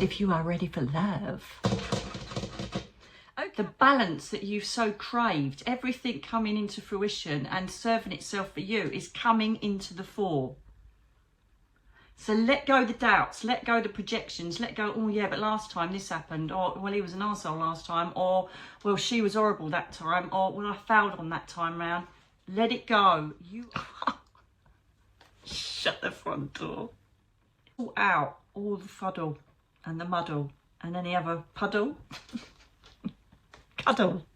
and if you are ready for love. Okay. The balance that you've so craved, everything coming into fruition and serving itself for you is coming into the fore. So let go the doubts, let go the projections, let go, oh yeah, but last time this happened, or well, he was an arsehole last time, or well, she was horrible that time, or well, I failed on that time round. Let it go. You shut the front door. Pull out all the fuddle and the muddle and any other puddle. Cuddle.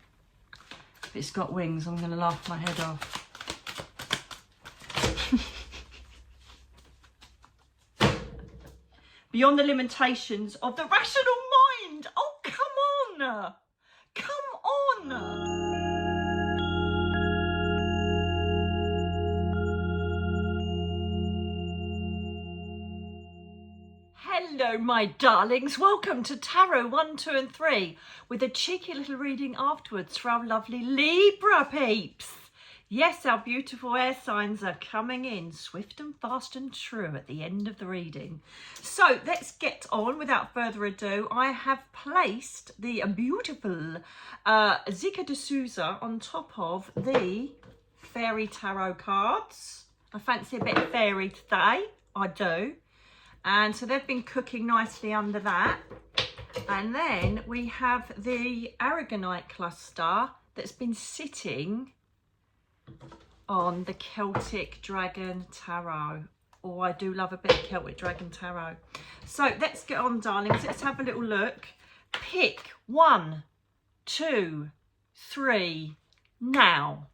If it's got wings, I'm going to laugh my head off. Beyond the limitations of the rational mind. Oh, come on. Come on. Hello, my darlings. Welcome to Tarot 1, 2 and 3 with a cheeky little reading afterwards for our lovely Libra peeps. Yes, our beautiful air signs are coming in swift and fast and true at the end of the reading. So let's get on without further ado. I have placed the beautiful Zika de Souza on top of the fairy tarot cards. I fancy a bit of fairy today. I do. And so they've been cooking nicely under that. And then we have the Aragonite cluster that's been sitting on the Celtic Dragon Tarot. Oh, I do love a bit of Celtic Dragon Tarot. So let's get on, darlings. Let's have a little look. Pick 1, 2, 3 now.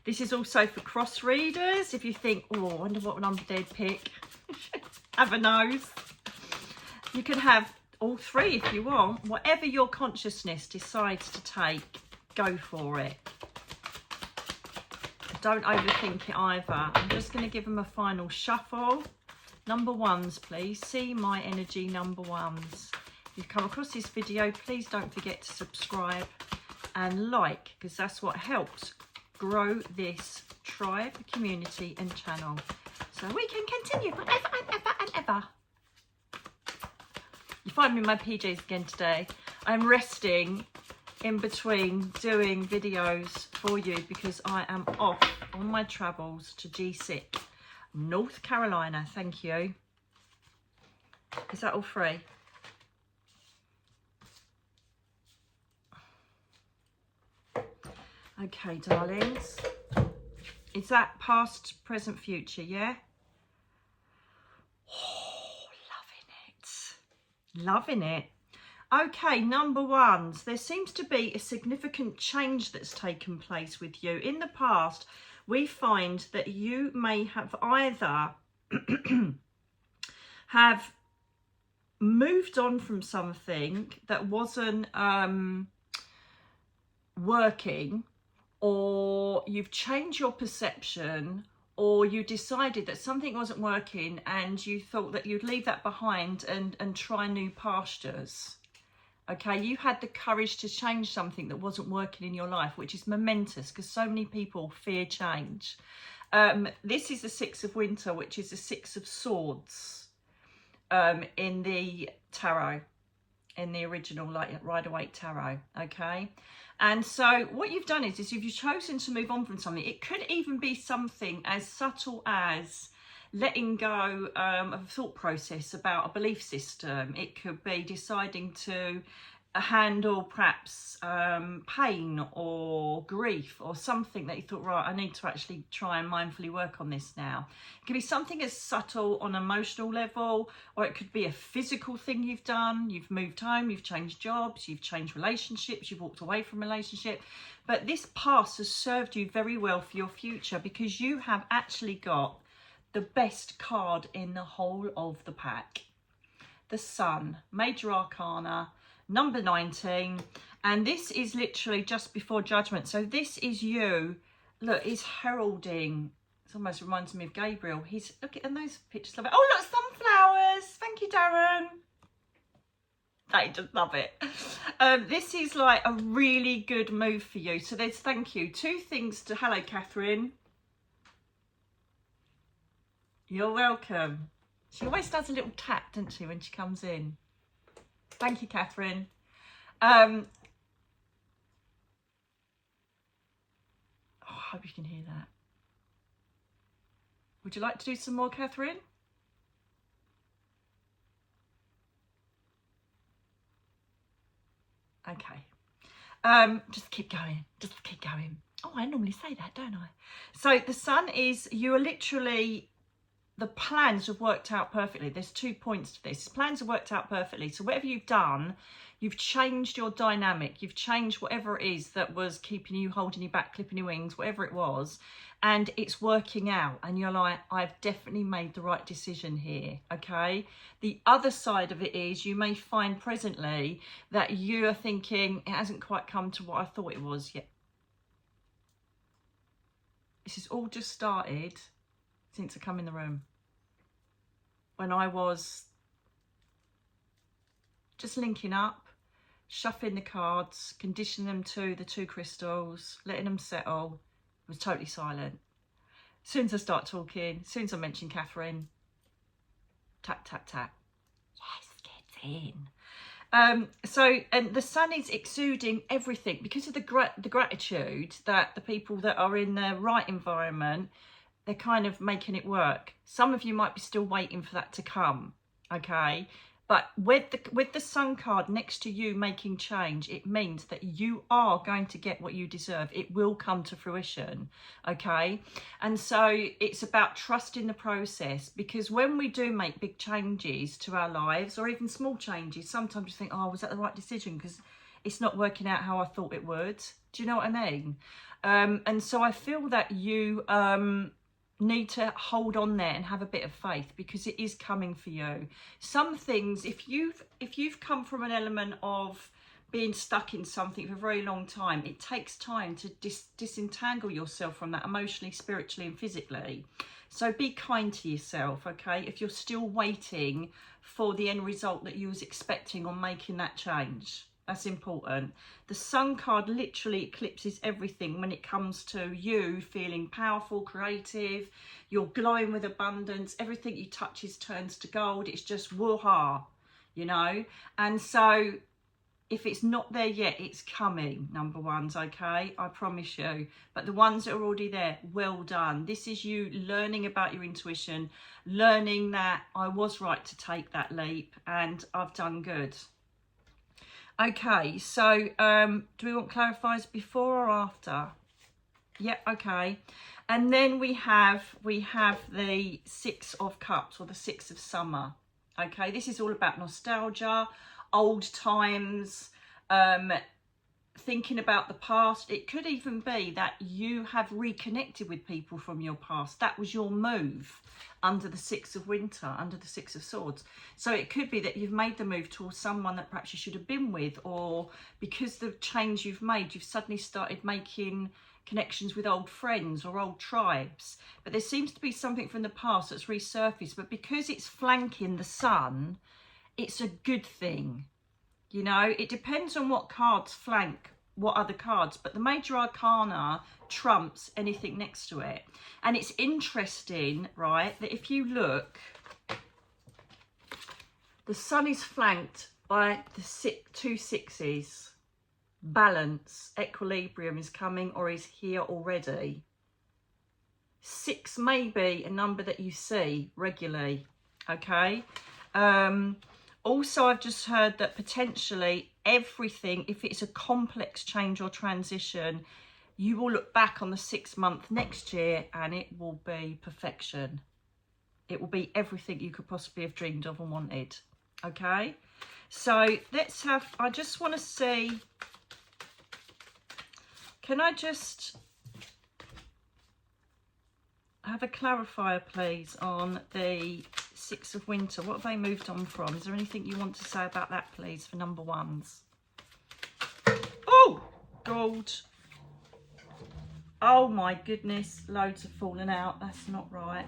This is also for cross readers. If you think, oh, I wonder what number they'd pick. Have a nose. You can have all three if you want. Whatever your consciousness decides to take, go for it. Don't overthink it either. I'm just going to give them a final shuffle. Number ones, please. See my energy, number ones. If you've come across this video, please don't forget to subscribe and like, because that's what helps grow this tribe, community and channel, so we can continue forever and ever and ever. You find me in my PJs again today. I'm resting in between doing videos for you because I am off on my travels to G6, North Carolina. Thank you. Is that all free? Okay, darlings. Is that past, present, future, yeah? Oh, loving it. Loving it. Okay, number ones. There seems to be a significant change that's taken place with you. In the past, we find that you may have either have moved on from something that wasn't working, or you've changed your perception, or you decided that something wasn't working and you thought that you'd leave that behind and try new pastures. Okay, you had the courage to change something that wasn't working in your life, which is momentous because so many people fear change. This is the Six of Winter, which is the Six of Swords in the tarot, in the original like Rider-Waite tarot. Okay, and so what you've done is you've chosen to move on from something. It could even be something as subtle as letting go of a thought process about a belief system. It could be deciding to handle perhaps pain or grief or something that you thought, right, I need to actually try and mindfully work on this now. It could be something as subtle on an emotional level, or it could be a physical thing you've done. You've moved home, you've changed jobs, you've changed relationships, you've walked away from a relationship. But this past has served you very well for your future because you have actually got the best card in the whole of the pack. The Sun, Major Arcana, number 19, and this is literally just before Judgment. So this is you. Look, he's heralding. It almost reminds me of Gabriel. He's, look at those pictures. Love it. Oh, look, sunflowers. Thank you, Darren. I just love it. This is like a really good move for you. So there's, thank you. Two things to, hello, Catherine. You're welcome. She always does a little tap, doesn't she, when she comes in? Thank you, Catherine. Oh, I hope you can hear that. Would you like to do some more, Catherine? Okay. Just keep going. Just keep going. Oh, I normally say that, don't I? So the sun is, you are literally, the plans have worked out perfectly. There's 2 points to this. Plans have worked out perfectly. So whatever you've done, you've changed your dynamic. You've changed whatever it is that was keeping you, holding you back, clipping your wings, whatever it was. And it's working out. And you're like, I've definitely made the right decision here. Okay. The other side of it is you may find presently that you are thinking it hasn't quite come to what I thought it was yet. This has all just started since I come in the room. When I was just linking up, shuffling the cards, conditioning them to the 2 crystals, letting them settle, it was totally silent. As soon as I start talking, as soon as I mention Catherine, tap, tap, tap. Yes, get in. And the sun is exuding everything because of the gratitude that the people that are in the right environment, they're kind of making it work. Some of you might be still waiting for that to come, okay? But with the sun card next to you making change, it means that you are going to get what you deserve. It will come to fruition, okay? And so it's about trusting the process, because when we do make big changes to our lives, or even small changes, sometimes you think, oh, was that the right decision? Because it's not working out how I thought it would. Do you know what I mean? And so I feel that you need to hold on there and have a bit of faith, because it is coming for you. Some things, if you've come from an element of being stuck in something for a very long time, it takes time to disentangle yourself from that emotionally, spiritually and physically. So be kind to yourself, okay? If you're still waiting for the end result that you was expecting on making that change, that's important. The sun card literally eclipses everything when it comes to you feeling powerful, creative, you're glowing with abundance, everything you touch turns to gold. It's just woo-ha, you know? And so if it's not there yet, it's coming, number ones, okay? I promise you. But the ones that are already there, well done. This is you learning about your intuition, learning that I was right to take that leap and I've done good. Okay, so do we want clarifiers before or after? Yeah, okay. And then we have the 6 of Cups, or the 6 of Summer. Okay, this is all about nostalgia, old times, thinking about the past. It could even be that you have reconnected with people from your past. That was your move under the 6 of Winter, under the 6 of Swords. So it could be that you've made the move towards someone that perhaps you should have been with, or because the change you've made, you've suddenly started making connections with old friends or old tribes. But there seems to be something from the past that's resurfaced, but because it's flanking the sun, it's a good thing. You know, it depends on what cards flank what other cards, but the major arcana trumps anything next to it. And it's interesting, right, that if you look, the sun is flanked by the 2 sixes. Balance, equilibrium is coming or is here already. 6 may be a number that you see regularly, okay? Also, I've just heard that potentially everything, if it's a complex change or transition, you will look back on the 6th month next year and it will be perfection. It will be everything you could possibly have dreamed of and wanted, okay? So let's have, I just want to see, can I just have a clarifier, please, on the 6 of Winter? What have they moved on from? Is there anything you want to say about that, please, for number ones? Oh, gold. Oh my goodness, loads have fallen out. That's not right.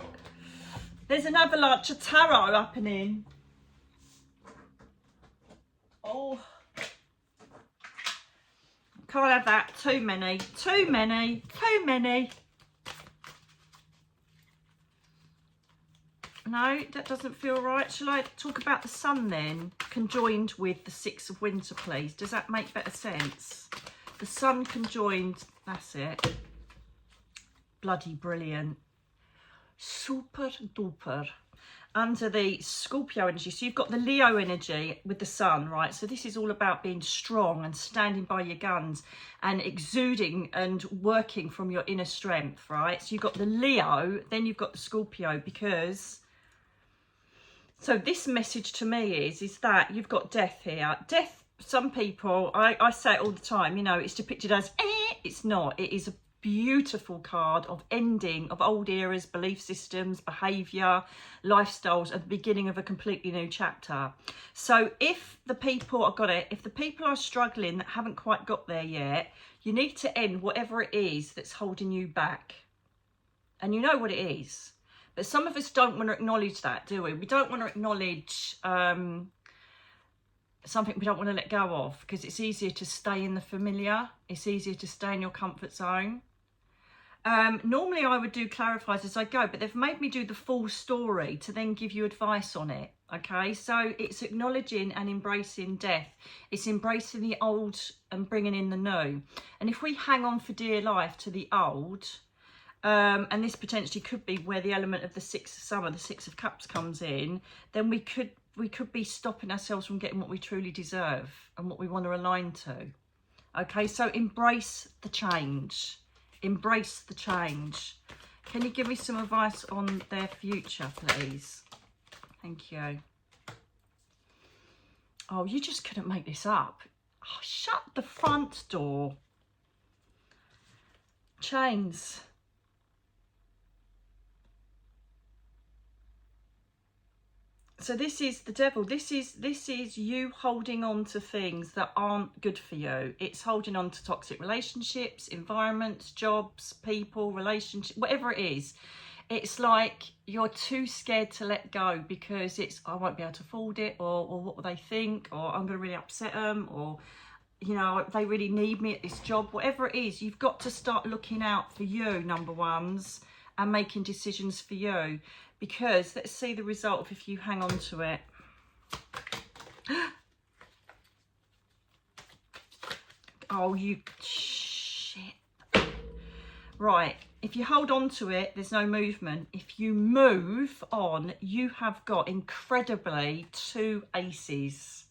There's another large tarot happening. Oh, can't have that. Too many, too many, too many. No, that doesn't feel right. Shall I talk about the sun then, conjoined with the Six of Winter, please? Does that make better sense? The sun conjoined, that's it. Bloody brilliant. Super duper. Under the Scorpio energy, so you've got the Leo energy with the sun, right? So this is all about being strong and standing by your guns and exuding and working from your inner strength, right? So you've got the Leo, then you've got the Scorpio, because so this message to me is that you've got death here. Death, some people, I say it all the time, you know, it's depicted as it's not. It is a beautiful card of ending of old eras, belief systems, behaviour, lifestyles, and the beginning of a completely new chapter. So if the people, I've got it, if the people are struggling that haven't quite got there yet, you need to end whatever it is that's holding you back. And you know what it is. But some of us don't want to acknowledge that, do we? We don't want to acknowledge something we don't want to let go of, because it's easier to stay in the familiar. It's easier to stay in your comfort zone. Normally I would do clarifies as I go, but they've made me do the full story to then give you advice on it. Okay, so it's acknowledging and embracing death. It's embracing the old and bringing in the new. And if we hang on for dear life to the old, and this potentially could be where the element of the Six of Summer, the Six of Cups comes in, then we could be stopping ourselves from getting what we truly deserve and what we want to align to. Okay, so embrace the change. Embrace the change. Can you give me some advice on their future, please? Thank you. Oh, you just couldn't make this up. Oh, shut the front door. Chains. So this is the devil. This is you holding on to things that aren't good for you. It's holding on to toxic relationships, environments, jobs, people, relationships, whatever it is. It's like you're too scared to let go because it's, I won't be able to afford it, or what will they think, or I'm going to really upset them, or, you know, they really need me at this job. Whatever it is, you've got to start looking out for you, number ones, and making decisions for you. Because let's see the result of if you hang on to it. Oh, you shit. Right, if you hold on to it, there's no movement. If you move on, you have got incredibly two aces.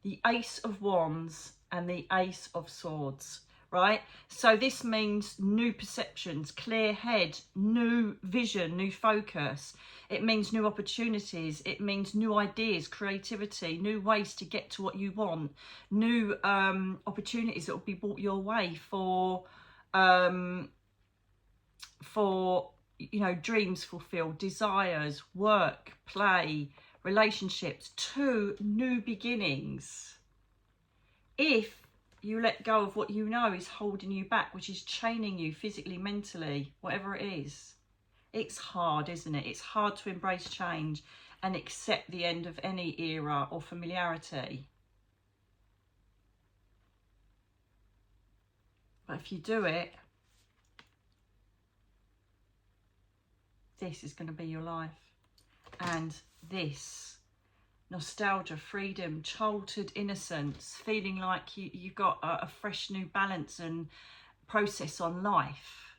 The Ace of Wands and the Ace of Swords. Right, so this means new perceptions, clear head, new vision, new focus. It means new opportunities. It means new ideas, creativity, new ways to get to what you want, new opportunities that will be brought your way for you know, dreams fulfilled, desires, work, play, relationships, two new beginnings. If you let go of what you know is holding you back, which is chaining you physically, mentally, whatever it is. It's hard, isn't it? It's hard to embrace change and accept the end of any era or familiarity. But if you do it, this is going to be your life. And this nostalgia, freedom, childhood innocence, feeling like you've got a fresh new balance and process on life,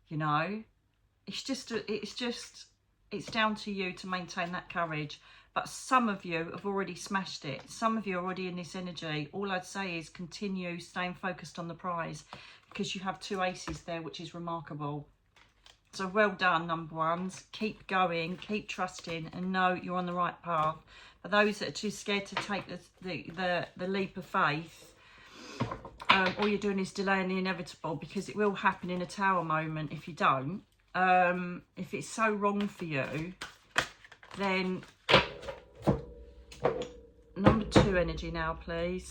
you know. It's down to you to maintain that courage. But some of you have already smashed it. Some of you are already in this energy. All I'd say is continue staying focused on the prize, because you have two aces there, which is remarkable. So well done, number ones. Keep going, keep trusting, and know you're on the right path. For those that are too scared to take the leap of faith, all you're doing is delaying the inevitable, because it will happen in a tower moment if you don't. If it's so wrong for you, then number two energy now, please.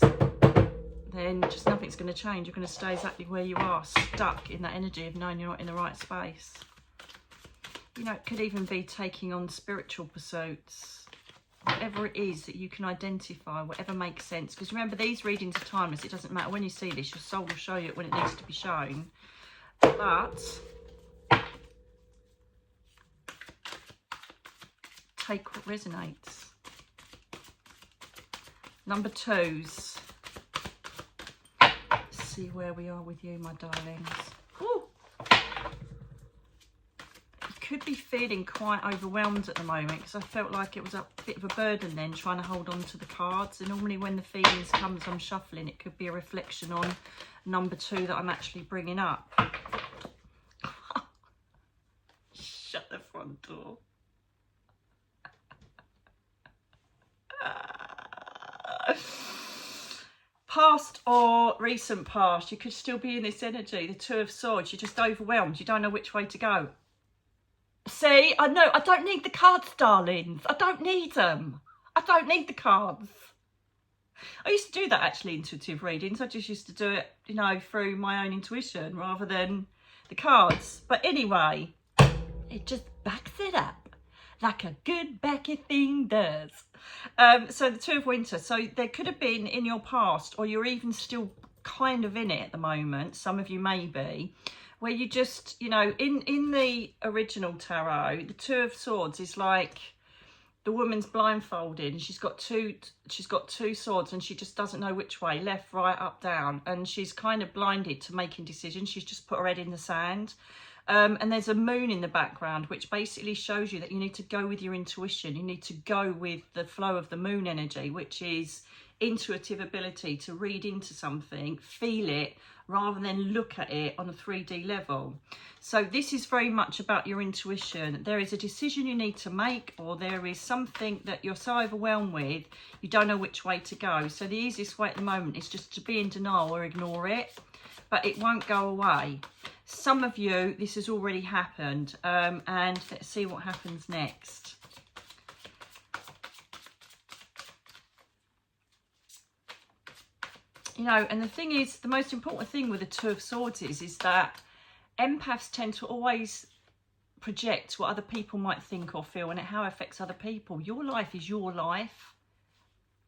Then just nothing's going to change. You're going to stay exactly where you are, stuck in that energy of knowing you're not in the right space. You know, it could even be taking on spiritual pursuits, whatever it is that you can identify, whatever makes sense. Because remember, these readings are timeless. It doesn't matter when you see this, your soul will show you it when it needs to be shown. But take what resonates. Number 2s. Let's see where we are with you, my darlings. Ooh. You could be feeling quite overwhelmed at the moment, because I felt like it was a bit of a burden then trying to hold on to the cards. And normally when the feelings come as I'm shuffling, it could be a reflection on number 2 that I'm actually bringing up. Shut the front door. Past or recent past, you could still be in this energy. The 2 of Swords, you're just overwhelmed. You don't know which way to go. See, I know, I don't need the cards, darlings. I don't need them. I don't need the cards. I used to do that, actually, intuitive readings. I just used to do it, you know, through my own intuition rather than the cards. But anyway, it just backs it up like a good backy thing does. So the 2 of Winter. So there could have been in your past, or you're even still kind of in it at the moment, some of you may be, where you just, you know, in the original tarot, the 2 of Swords is like the woman's blindfolded and she's got two swords and she just doesn't know which way, left, right, up, down, and she's kind of blinded to making decisions. She's just put her head in the sand. And there's a moon in the background, which basically shows you that you need to go with your intuition. You need to go with the flow of the moon energy, which is intuitive ability to read into something, feel it, rather than look at it on a 3D level. So this is very much about your intuition. There is a decision you need to make, or there is something that you're so overwhelmed with, you don't know which way to go. So the easiest way at the moment is just to be in denial or ignore it, but it won't go away. Some of you, this has already happened, and let's see what happens next. You know, and the thing is, the most important thing with the 2 of Swords is that empaths tend to always project what other people might think or feel and how it affects other people. Your life is your life.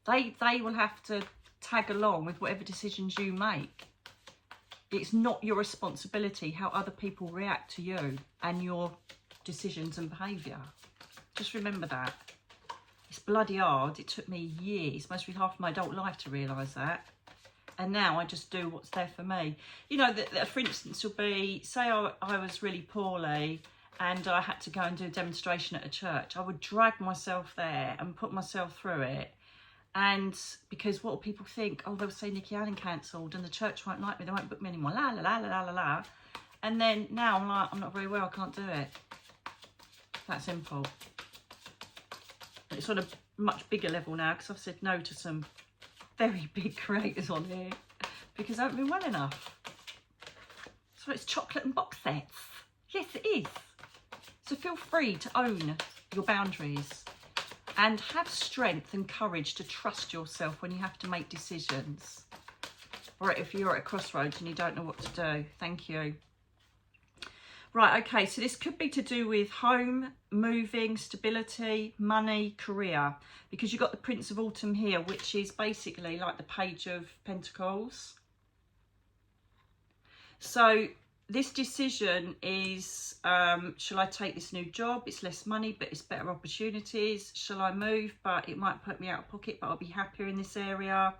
They will have to tag along with whatever decisions you make. It's not your responsibility how other people react to you and your decisions and behaviour. Just remember that. It's bloody hard. It took me years, mostly half of my adult life, to realise that. And now I just do what's there for me. You know, that for instance, will be, say I was really poorly and I had to go and do a demonstration at a church. I would drag myself there and put myself through it. And because what will people think? Oh, they'll say Nikki Allen cancelled and the church won't like me. They won't book me anymore. La, la, la, la, la, la. And then now I'm like, I'm not very well. I can't do it. That simple. It's on a much bigger level now because I've said no to some very big creators on here because I haven't been well enough. So it's chocolate and box sets. Yes, it is. So feel free to own your boundaries and have strength and courage to trust yourself when you have to make decisions. Or if you're at a crossroads and you don't know what to do. Thank you. Right, okay, so this could be to do with home, moving, stability, money, career. Because you've got the Prince of Autumn here, which is basically like the Page of Pentacles. So this decision is, shall I take this new job? It's less money, but it's better opportunities. Shall I move? But it might put me out of pocket, but I'll be happier in this area.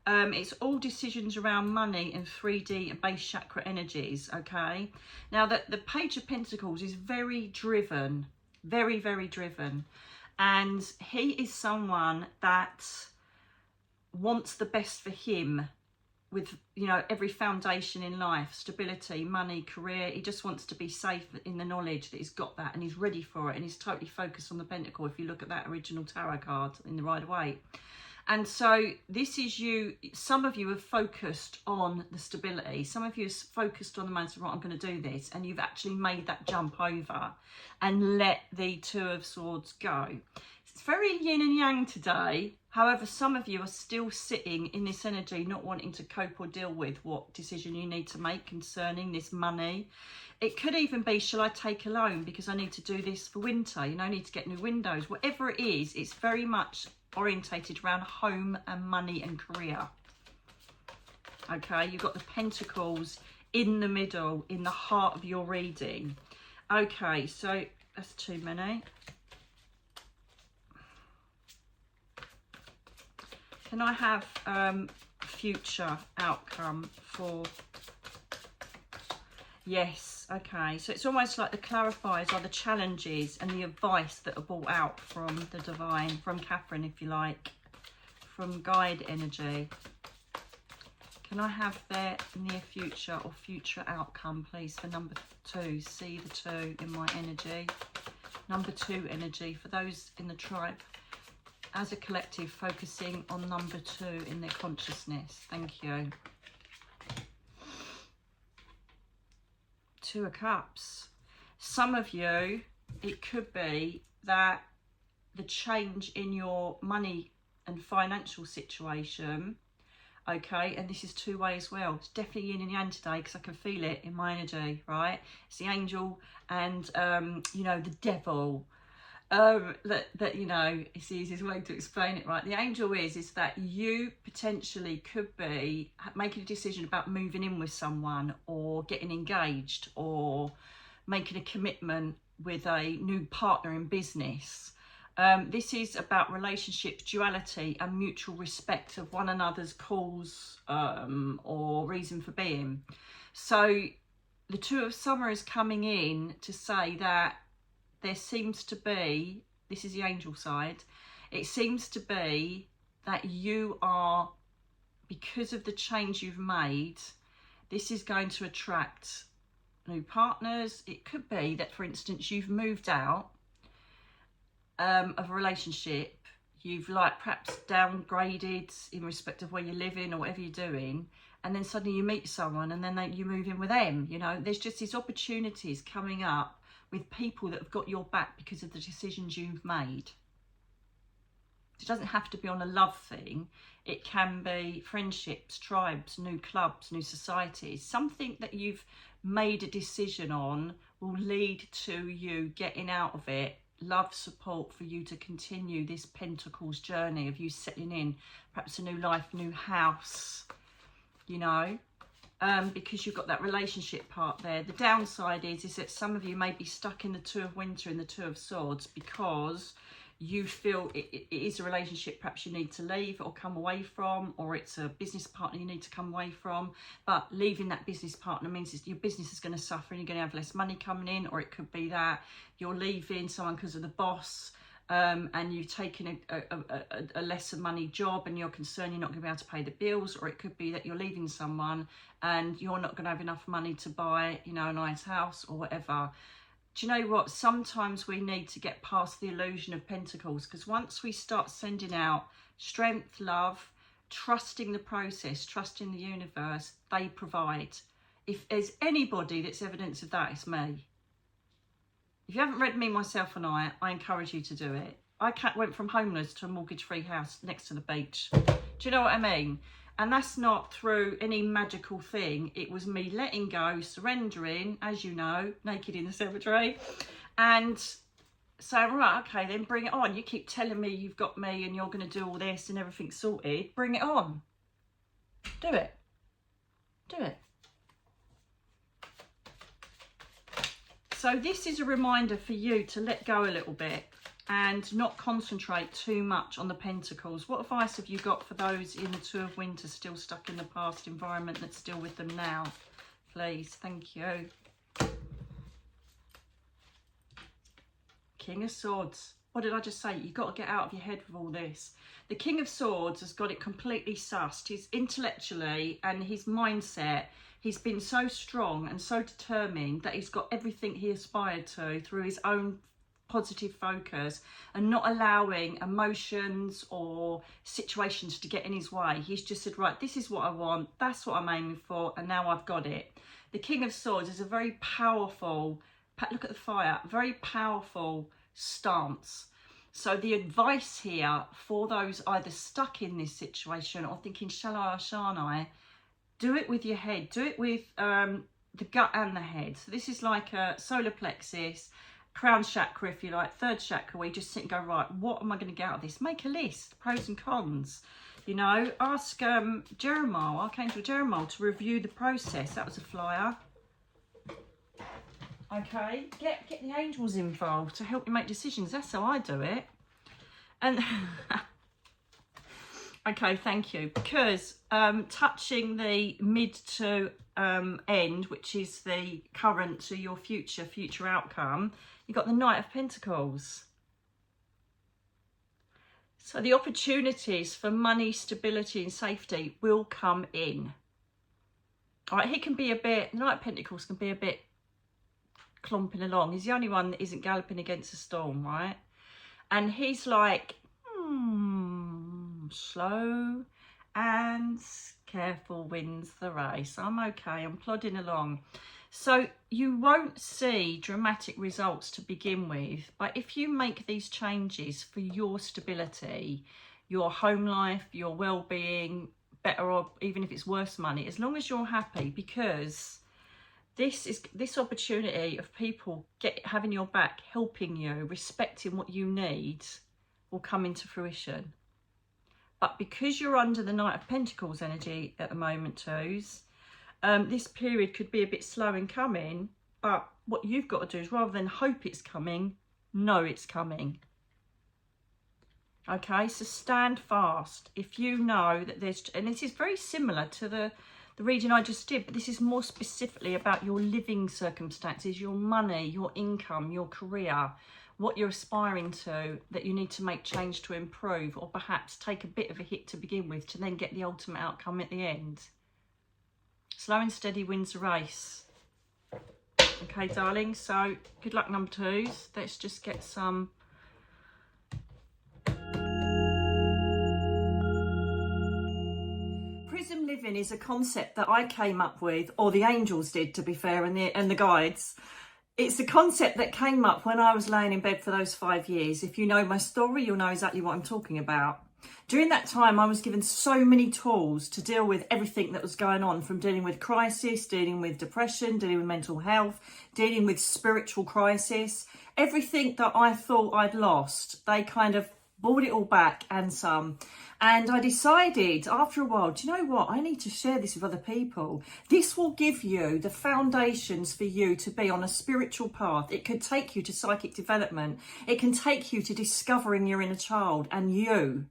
It's all decisions around money and 3D and base chakra energies, okay? Now, the Page of Pentacles is very driven, very, very driven. And he is someone that wants the best for him with, you know, every foundation in life, stability, money, career. He just wants to be safe in the knowledge that he's got that and he's ready for it. And he's totally focused on the Pentacle if you look at that original tarot card in the Rider-Waite. And so this is you, some of you have focused on the stability. Some of you have focused on the mindset, right, I'm going to do this. And you've actually made that jump over and let the 2 of Swords go. It's very yin and yang today. However, some of you are still sitting in this energy, not wanting to cope or deal with what decision you need to make concerning this money. It could even be, shall I take a loan because I need to do this for winter? You know, I need to get new windows. Whatever it is, it's very much orientated around home and money and career. Okay, you've got the Pentacles in the middle, in the heart of your reading. Okay, so that's too many. Can I have future outcome for... Yes, okay. So it's almost like the clarifiers are the challenges and the advice that are brought out from the divine, from Catherine, if you like, from guide energy. Can I have their near future or future outcome, please, for number 2? See the 2 in my energy. Number 2 energy for those in the tribe as a collective, focusing on number 2 in their consciousness. Thank you. 2 of Cups. Some of you, it could be that the change in your money and financial situation, okay, and this is two-way as well. It's definitely yin and yang today because I can feel it in my energy, right? It's the angel and, you know, the devil. That you know, it's the easiest way to explain it, right? The angel is that you potentially could be making a decision about moving in with someone or getting engaged or making a commitment with a new partner in business. This is about relationships, duality and mutual respect of one another's cause or reason for being. So the 2 of Summer is coming in to say that there seems to be, this is the angel side, it seems to be that you are, because of the change you've made, this is going to attract new partners. It could be that, for instance, you've moved out of a relationship, you've like perhaps downgraded in respect of where you're living or whatever you're doing, and then suddenly you meet someone and then you move in with them. You know, there's just these opportunities coming up with people that have got your back because of the decisions you've made. It doesn't have to be on a love thing. It can be friendships, tribes, new clubs, new societies. Something that you've made a decision on will lead to you getting out of it. Love, support for you to continue this Pentacles journey of you settling in, perhaps a new life, new house, you know. Because you've got that relationship part there. The downside is that some of you may be stuck in the 2 of Winter and the 2 of Swords because you feel it is a relationship perhaps you need to leave or come away from, or it's a business partner you need to come away from. But leaving that business partner means your business is going to suffer and you're going to have less money coming in, or it could be that you're leaving someone because of the boss. And you've taken a lesser money job and you're concerned you're not going to be able to pay the bills, or it could be that you're leaving someone and you're not going to have enough money to buy, you know, a nice house or whatever. Do you know what? Sometimes we need to get past the illusion of Pentacles, because once we start sending out strength, love, trusting the process, trusting the universe, they provide. If there's anybody that's evidence of that, it's me. If you haven't read Me, Myself and I encourage you to do it. I went from homeless to a mortgage-free house next to the beach. Do you know what I mean? And that's not through any magical thing. It was me letting go, surrendering, as you know, naked in the cemetery, and saying, right, okay, then bring it on. You keep telling me you've got me and you're going to do all this and everything's sorted. Bring it on. Do it. Do it. So this is a reminder for you to let go a little bit and not concentrate too much on the Pentacles. What advice have you got for those in the 2 of Winter still stuck in the past environment that's still with them now? Please, thank you. King of Swords. What did I just say? You've got to get out of your head with all this. The King of Swords has got it completely sussed. He's intellectually and his mindset, he's been so strong and so determined that he's got everything he aspired to through his own positive focus and not allowing emotions or situations to get in his way. He's just said, right, this is what I want, that's what I'm aiming for, and now I've got it. The King of Swords is a very powerful, look at the fire, very powerful stance. So the advice here for those either stuck in this situation or thinking, shall I or shan't I, do it with your head, do it with the gut and the head. So this is like a solar plexus, crown chakra, if you like, third chakra, where you just sit and go, right, what am I going to get out of this? Make a list, pros and cons. You know, ask Jeremiah, Archangel Jeremiah, to review the process. That was a flyer. Okay, get the angels involved to help you make decisions. That's how I do it. And Okay, thank you. Because touching the mid to end, which is the current to your future outcome, you've got the Knight of Pentacles. So the opportunities for money, stability and safety will come in. All right, he can be a bit, the Knight of Pentacles can be a bit clomping along. He's the only one that isn't galloping against a storm, right? And he's like, slow and careful wins the race. I'm okay, I'm plodding along. So you won't see dramatic results to begin with, but if you make these changes for your stability, your home life, your well-being, better or even if it's worse money, as long as you're happy, because this opportunity of people having your back, helping you, respecting what you need, will come into fruition. But because you're under the Knight of Pentacles energy at the moment, twos, this period could be a bit slow in coming, but what you've got to do is, rather than hope it's coming, know it's coming. Okay, so stand fast. If you know that there's, and this is very similar to the reading I just did, but this is more specifically about your living circumstances, your money, your income, your career, what you're aspiring to, that you need to make change to improve, or perhaps take a bit of a hit to begin with to then get the ultimate outcome at the end. Slow and steady wins the race. Okay, darling, so good luck, number twos. Let's just get some. Prism living is a concept that I came up with, or the angels did, to be fair, and the guides. It's a concept that came up when I was laying in bed for those 5 years. If you know my story, you'll know exactly what I'm talking about. During that time, I was given so many tools to deal with everything that was going on, from dealing with crisis, dealing with depression, dealing with mental health, dealing with spiritual crisis. Everything that I thought I'd lost, they kind of brought it all back and some. And I decided after a while, do you know what? I need to share this with other people. This will give you the foundations for you to be on a spiritual path. It could take you to psychic development. It can take you to discovering your inner child and you.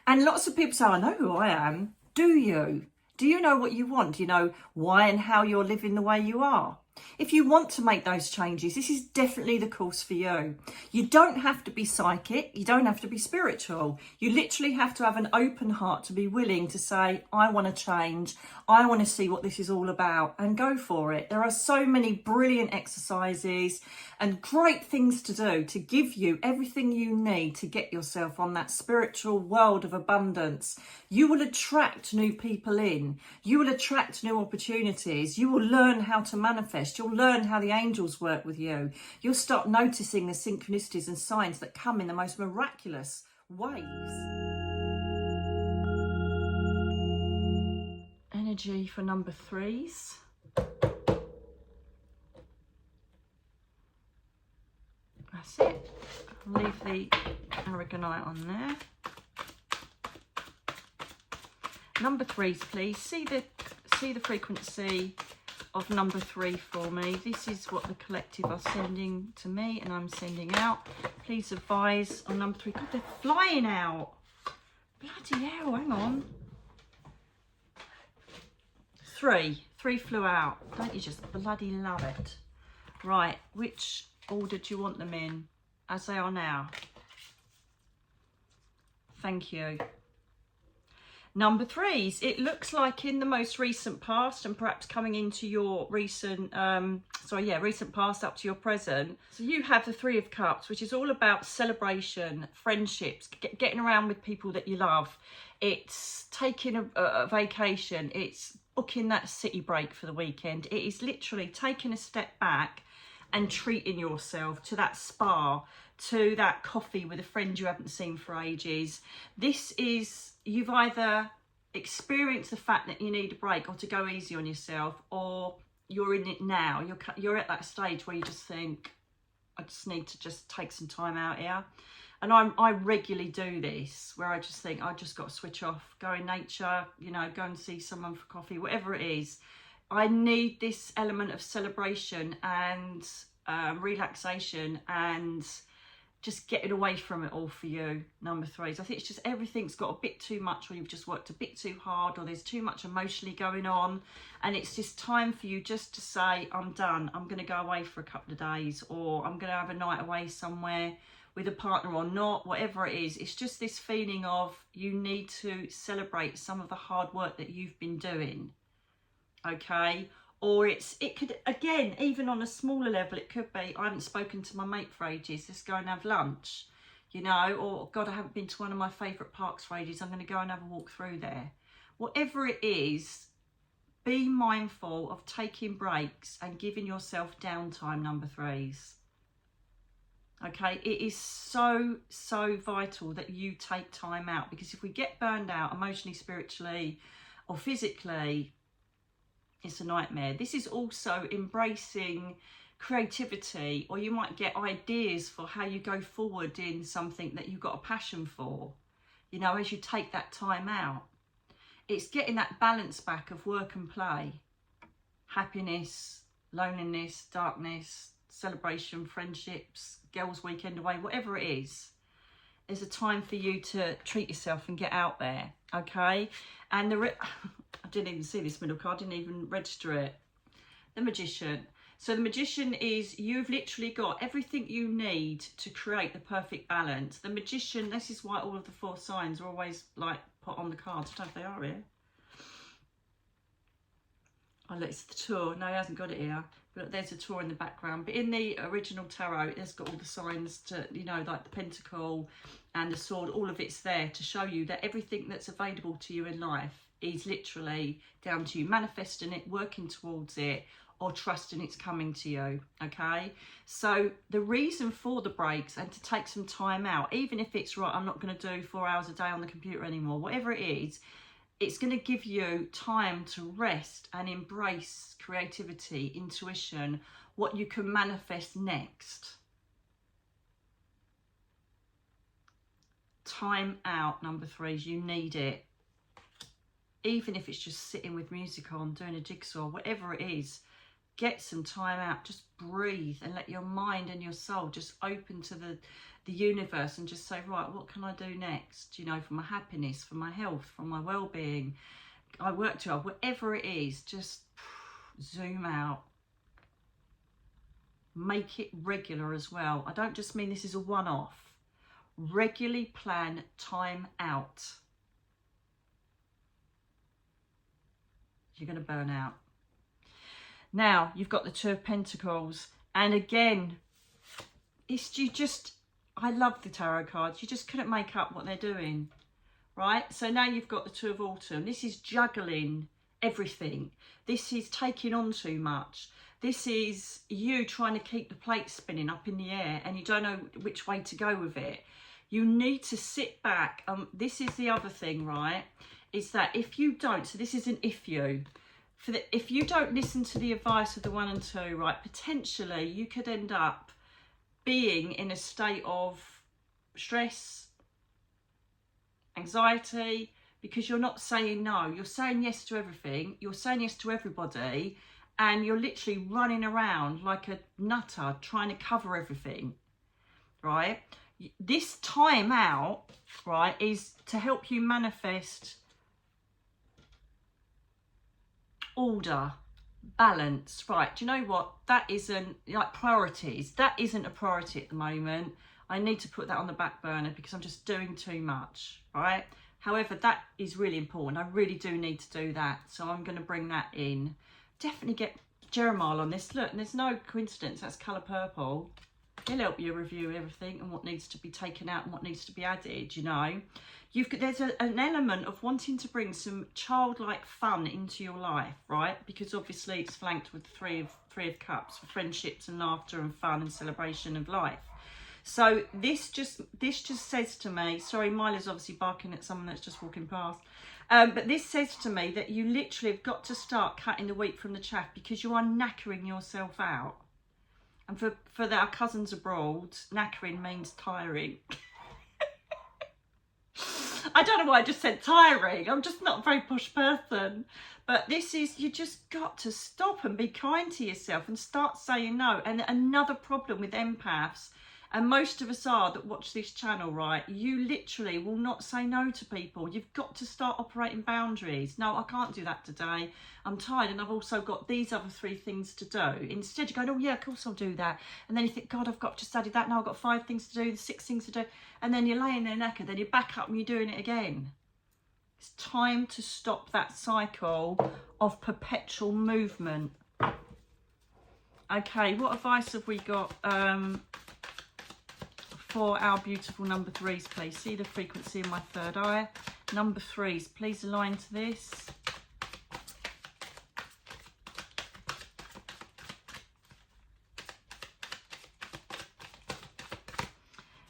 And lots of people say, I know who I am. Do you? Do you know what you want? Do you know why and how you're living the way you are? If you want to make those changes, this is definitely the course for you. You don't have to be psychic. You don't have to be spiritual. You literally have to have an open heart to be willing to say, I want to change. I want to see what this is all about, and go for it. There are so many brilliant exercises and great things to do to give you everything you need to get yourself on that spiritual world of abundance. You will attract new people in. You will attract new opportunities. You will learn how to manifest. You'll learn how the angels work with you. You'll start noticing the synchronicities and signs that come in the most miraculous ways. Energy for number threes. That's it. I'll leave the aragonite on there. Number threes, please. See the frequency of number 3 for me. This is what the collective are sending to me, and I'm sending out. Please advise on number 3. God, they're flying out. Bloody hell, hang on. 3 flew out. Don't you just bloody love it? Right, which order do you want them in? As they are now. Thank you. Number 3s, it looks like in the most recent past, and perhaps coming into your recent past up to your present. So you have the 3 of Cups, which is all about celebration, friendships, getting around with people that you love. It's taking a vacation. It's booking that city break for the weekend. It is literally taking a step back and treating yourself to that spa, to that coffee with a friend you haven't seen for ages. This is, you've either experienced the fact that you need a break or to go easy on yourself, or you're in it now. You're at that stage where you just think, I just need to just take some time out here. And I regularly do this, where I just think, I just got to switch off, go in nature, you know, go and see someone for coffee, whatever it is. I need this element of celebration and relaxation, and just getting away from it all for you, number 3s. I think it's just everything's got a bit too much, or you've just worked a bit too hard, or there's too much emotionally going on, and it's just time for you just to say, I'm done. I'm going to go away for a couple of days, or I'm going to have a night away somewhere with a partner or not, whatever it is. It's just this feeling of you need to celebrate some of the hard work that you've been doing, okay? Or it could, again, even on a smaller level, it could be, I haven't spoken to my mate for ages, let's go and have lunch, you know, or God, I haven't been to one of my favourite parks for ages, I'm going to go and have a walk through there. Whatever it is, be mindful of taking breaks and giving yourself downtime, number 3s. Okay, it is so, so vital that you take time out, because if we get burned out emotionally, spiritually, or physically, it's a nightmare. This is also embracing creativity, or you might get ideas for how you go forward in something that you've got a passion for, you know, as you take that time out. It's getting that balance back of work and play, happiness, loneliness, darkness, celebration, friendships, girls' weekend away, whatever it is. There's a time for you to treat yourself and get out there, okay? And I didn't even see this middle card, didn't even register it. The Magician. So the Magician is, you've literally got everything you need to create the perfect balance. The Magician, this is why all of the 4 signs are always like put on the cards. I don't know if they are here. Oh, look, it's the tour. No, he hasn't got it here. But there's a tour in the background. But in the original tarot, it's got all the signs to, you know, like the pentacle and the sword. All of it's there to show you that everything that's available to you in life is literally down to you manifesting it, working towards it, or trusting it's coming to you, okay? So the reason for the breaks and to take some time out, even if it's, right, I'm not going to do 4 hours a day on the computer anymore, whatever it is, it's going to give you time to rest and embrace creativity, intuition, what you can manifest next. Time out, number 3s, you need it. Even if it's just sitting with music on, doing a jigsaw, whatever it is, get some time out, just breathe and let your mind and your soul just open to the universe and just say, right, what can I do next? You know, for my happiness, for my health, for my well-being, I work too hard, whatever it is, just zoom out. Make it regular as well. I don't just mean this is a one-off. Regularly plan time out. You're going to burn out. Now, you've got the 2 of Pentacles. And again, it's you just, I love the tarot cards. You just couldn't make up what they're doing, right? So now you've got the 2 of Autumn. This is juggling everything. This is taking on too much. This is you trying to keep the plate spinning up in the air and you don't know which way to go with it. You need to sit back. This is the other thing, right? Is that if you don't, so this is an if you don't listen to the advice of the 1 and 2, right, potentially you could end up being in a state of stress, anxiety, because you're not saying no. You're saying yes to everything. You're saying yes to everybody, and you're literally running around like a nutter trying to cover everything, right? This time out, right, is to help you manifest order, balance, right? Do you know what? That isn't, like, priorities. That isn't a priority at the moment. I need to put that on the back burner because I'm just doing too much, right? However, that is really important. I really do need to do that. So I'm going to bring that in. Definitely get Jeremiah on this. Look, and there's no coincidence. That's colour purple. He'll help you review everything and what needs to be taken out and what needs to be added, you know. There's an element of wanting to bring some childlike fun into your life, right? Because obviously it's flanked with three of cups for friendships and laughter and fun and celebration of life. So this just says to me, sorry, Mila's obviously barking at someone that's just walking past. But this says to me that you literally have got to start cutting the wheat from the chaff because you are knackering yourself out. And for our cousins abroad, knackering means tiring. I don't know why I just said tiring. I'm just not a very posh person. But this is, you just got to stop and be kind to yourself and start saying no. And another problem with empaths And most of us are that watch this channel, right? You literally will not say no to people. You've got to start operating boundaries. No, I can't do that today. I'm tired and I've also got these other 3 things to do. Instead you're going, oh yeah, of course I'll do that. And then you think, God, I've got to study that. Now I've got 5 things to do, 6 things to do. And then you're laying there knackered, then you're back up and you're doing it again. It's time to stop that cycle of perpetual movement. Okay, what advice have we got for our beautiful number 3s, please? See the frequency in my third eye. Number 3s, please align to this.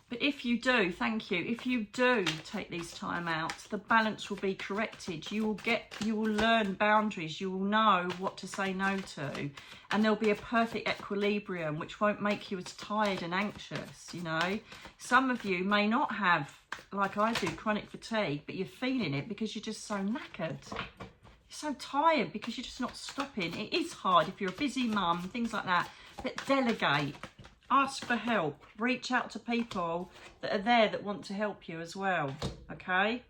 But if you do, thank you, if you do take these time out, the balance will be corrected. You will learn boundaries. You will know what to say no to. And there'll be a perfect equilibrium, which won't make you as tired and anxious, you know. Some of you may not have, like I do, chronic fatigue, but you're feeling it because you're just so knackered. You're so tired because you're just not stopping. It is hard if you're a busy mum, things like that, but delegate. Ask for help. Reach out to people that are there that want to help you as well, okay?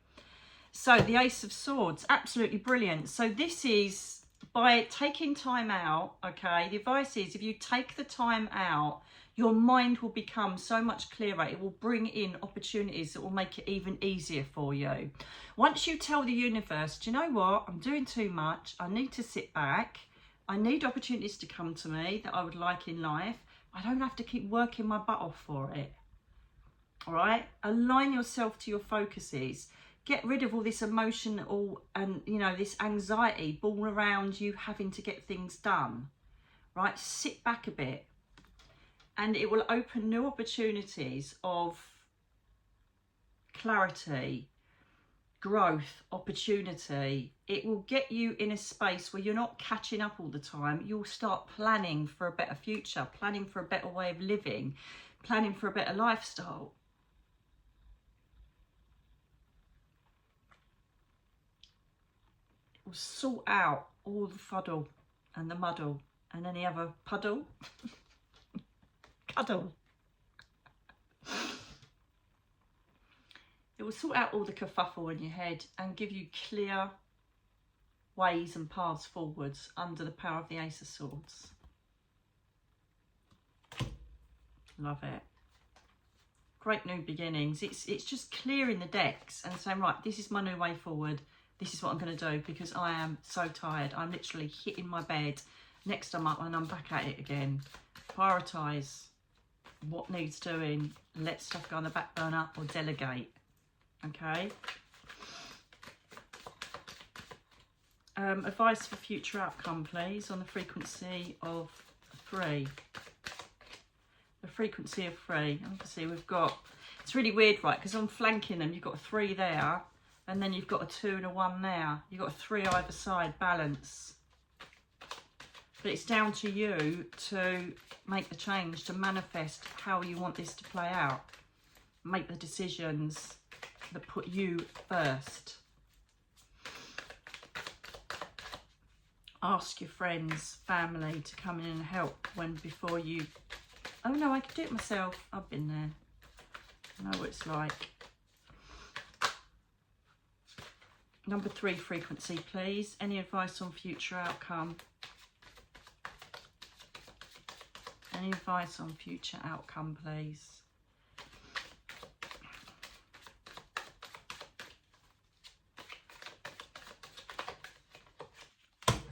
So the Ace of Swords, absolutely brilliant. So this is by taking time out, okay? The advice is if you take the time out, your mind will become so much clearer. It will bring in opportunities that will make it even easier for you. Once you tell the universe, do you know what? I'm doing too much. I need to sit back. I need opportunities to come to me that I would like in life. I don't have to keep working my butt off for it. All right? Align yourself to your focuses. Get rid of all this emotional and, you know, this anxiety all around you having to get things done. Right? Sit back a bit. And it will open new opportunities of clarity, growth, opportunity. It will get you in a space where you're not catching up all the time. You'll start planning for a better future, planning for a better way of living, planning for a better lifestyle. It will sort out all the fuddle and the muddle and any other puddle. Cuddle. It will sort out all the kerfuffle in your head and give you clear ways and paths forwards under the power of the Ace of Swords. Love it. Great new beginnings. It's just clearing the decks and saying, right, this is my new way forward. This is what I'm going to do because I am so tired. I'm literally hitting my bed. Next I'm up and I'm back at it again. Prioritise what needs doing. Let stuff go on the back burner or delegate. Okay. Advice for future outcome, please, on the frequency of 3. The frequency of 3. Obviously, we've got, it's really weird, right? Because I'm flanking them. You've got a 3 there, and then you've got a 2 and a 1 there. You've got a 3 either side, balance. But it's down to you to make the change, to manifest how you want this to play out. Make the decisions that put you first. Ask your friends, family to come in and help before you, oh no, I can do it myself. I've been there. I know what it's like. Number 3 frequency, please. Any advice on future outcome? Any advice on future outcome, please?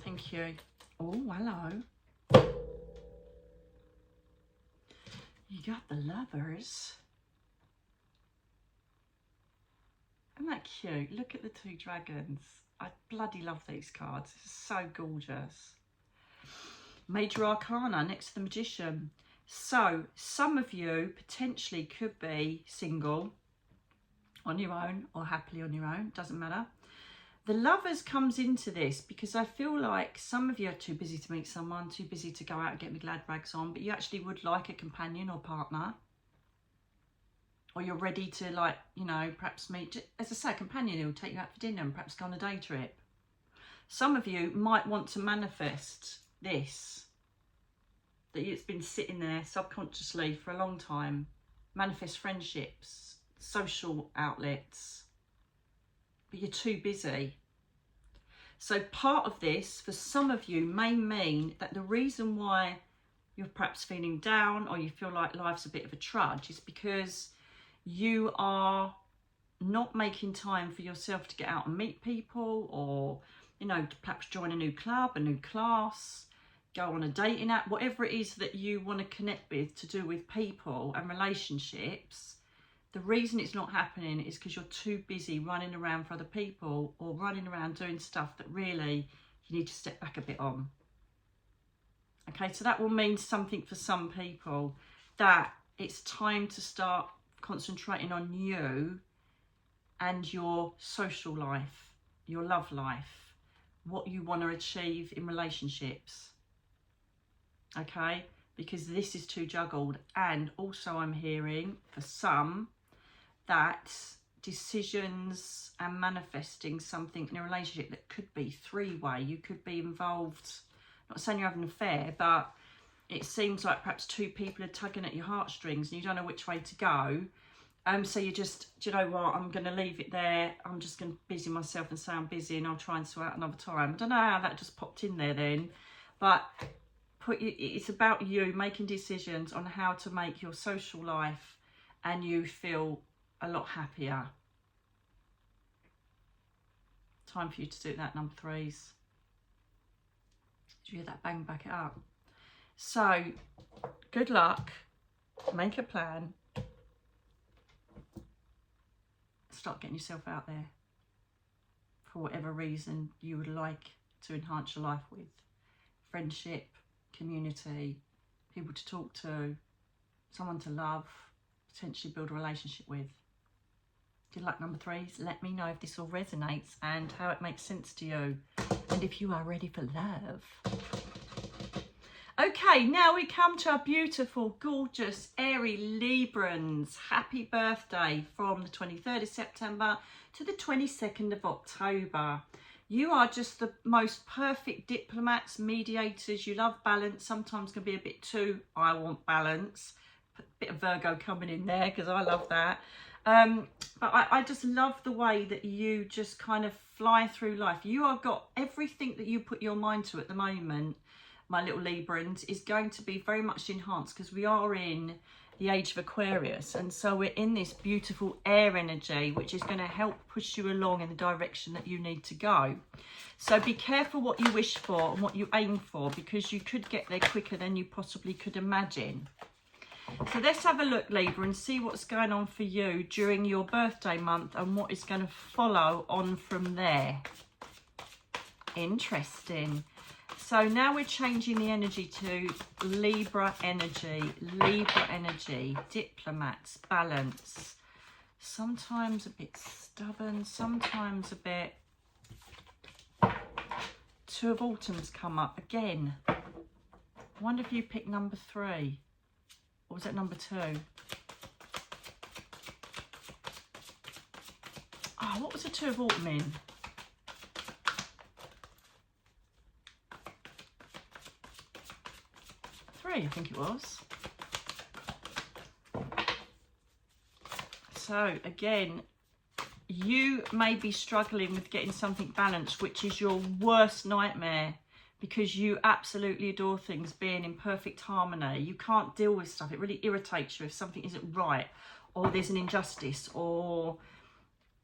Thank you. Oh, hello. You got the Lovers. Isn't that cute? Look at the 2 dragons. I bloody love these cards. It's so gorgeous. Major Arcana next to the Magician. So some of you potentially could be single on your own or happily on your own, doesn't matter. The Lovers comes into this because I feel like some of you are too busy to meet someone, too busy to go out and get me glad rags on, but you actually would like a companion or partner. Or you're ready to, like, you know, perhaps meet, as I say, a companion who will take you out for dinner and perhaps go on a day trip. Some of you might want to manifest this, that it's been sitting there subconsciously for a long time. manifest friendships, social outlets, but you're too busy. So part of this, for some of you, may mean that the reason why you're perhaps feeling down or you feel like life's a bit of a trudge is because you are not making time for yourself to get out and meet people, or, you know, perhaps join a new club, a new class, go on a dating app, whatever it is that you want to connect with to do with people and relationships. The reason it's not happening is because you're too busy running around for other people or running around doing stuff that really you need to step back a bit on. Okay, so that will mean something for some people, that it's time to start concentrating on you and your social life, your love life, what you want to achieve in relationships. Okay, because this is too juggled. And also I'm hearing for some that decisions and manifesting something in a relationship that could be three-way, you could be involved, not saying you're having an affair, but it seems like perhaps two people are tugging at your heartstrings and you don't know which way to go. So you just, do you know what, I'm going to leave it there. I'm just going to busy myself and say I'm busy and I'll try and sort out another time. I don't know how that just popped in there then, but it's about you making decisions on how to make your social life and you feel a lot happier. Time for you to do that, number threes. Did you hear that? Bang, back it up. So, good luck. Make a plan. Start getting yourself out there for whatever reason you would like to enhance your life with. Friendship, community, people to talk to, someone to love, potentially build a relationship with. Good luck, number threes. Let me know if this all resonates and how it makes sense to you, and if you are ready for love. Okay, now we come to our beautiful, gorgeous, airy Librans. Happy birthday from the 23rd of September to the 22nd of October. You are just the most perfect diplomats, mediators. You love balance. Sometimes can be a bit too, I want balance. A bit of Virgo coming in there because I love that. But I just love the way that you just kind of fly through life. You have got everything that you put your mind to at the moment, my little Librans, is going to be very much enhanced because we are in the age of Aquarius, and so we're in this beautiful air energy which is going to help push you along in the direction that you need to go. So be careful what you wish for and what you aim for, because you could get there quicker than you possibly could imagine. So let's have a look, Libra, and see what's going on for you during your birthday month and what is going to follow on from there. Interesting. So now we're changing the energy to Libra energy, diplomats, balance. Sometimes a bit stubborn, sometimes a bit... Two of Autumn's come up again. I wonder if you picked number 3. Or was that number 2? Oh, what was the 2 of Autumn in? 3, I think it was. So again, you may be struggling with getting something balanced, which is your worst nightmare, because you absolutely adore things being in perfect harmony. You can't deal with stuff. It really irritates you if something isn't right, or there's an injustice, or,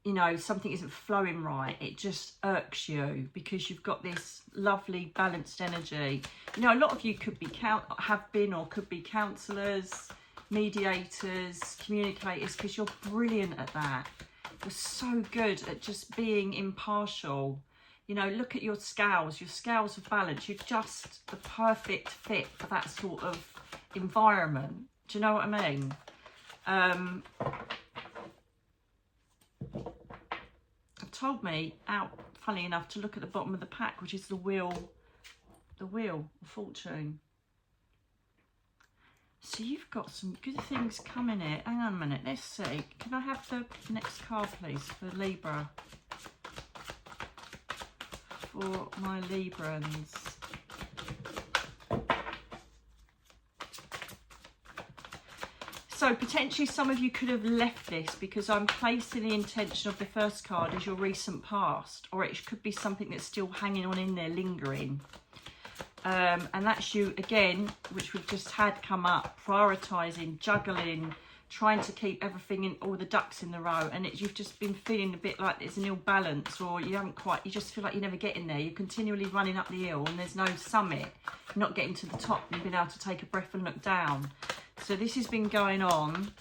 you know, something isn't flowing right. It just irks you because you've got this lovely balanced energy. You know, a lot of you could be have been or could be counsellors, mediators, communicators, because you're brilliant at that. You're so good at just being impartial. You know, look at your scales of balance. You're just the perfect fit for that sort of environment. Do you know what I mean? Told me out, funny enough, to look at the bottom of the pack, which is the wheel of fortune. So you've got some good things coming here. Hang on a minute, let's see. Can I have the next card, please, for Libra? For my Librans. So potentially some of you could have left this because I'm placing the intention of the first card as your recent past, or it could be something that's still hanging on in there, lingering. And that's you again, which we've just had come up, prioritising, juggling, trying to keep everything in, all the ducks in the row, and you've just been feeling a bit like there's an ill balance, or you just feel like you're never getting there. You're continually running up the hill and there's no summit. You're not getting to the top and being able to take a breath and look down. So this has been going on,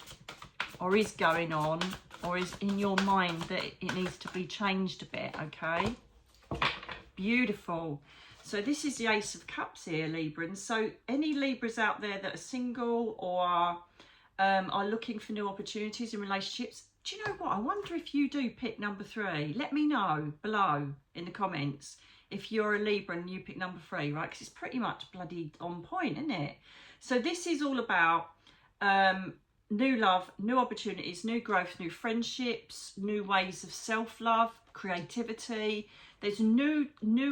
or is going on, or is in your mind that it needs to be changed a bit, okay? Beautiful. So this is the Ace of Cups here, Librans. So any Libras out there that are single or are looking for new opportunities in relationships, do you know what? I wonder if you do pick number 3. Let me know below in the comments if you're a Libra and you pick number 3, right? Because it's pretty much bloody on point, isn't it? So this is all about new love, new opportunities, new growth, new friendships, new ways of self-love, creativity. There's new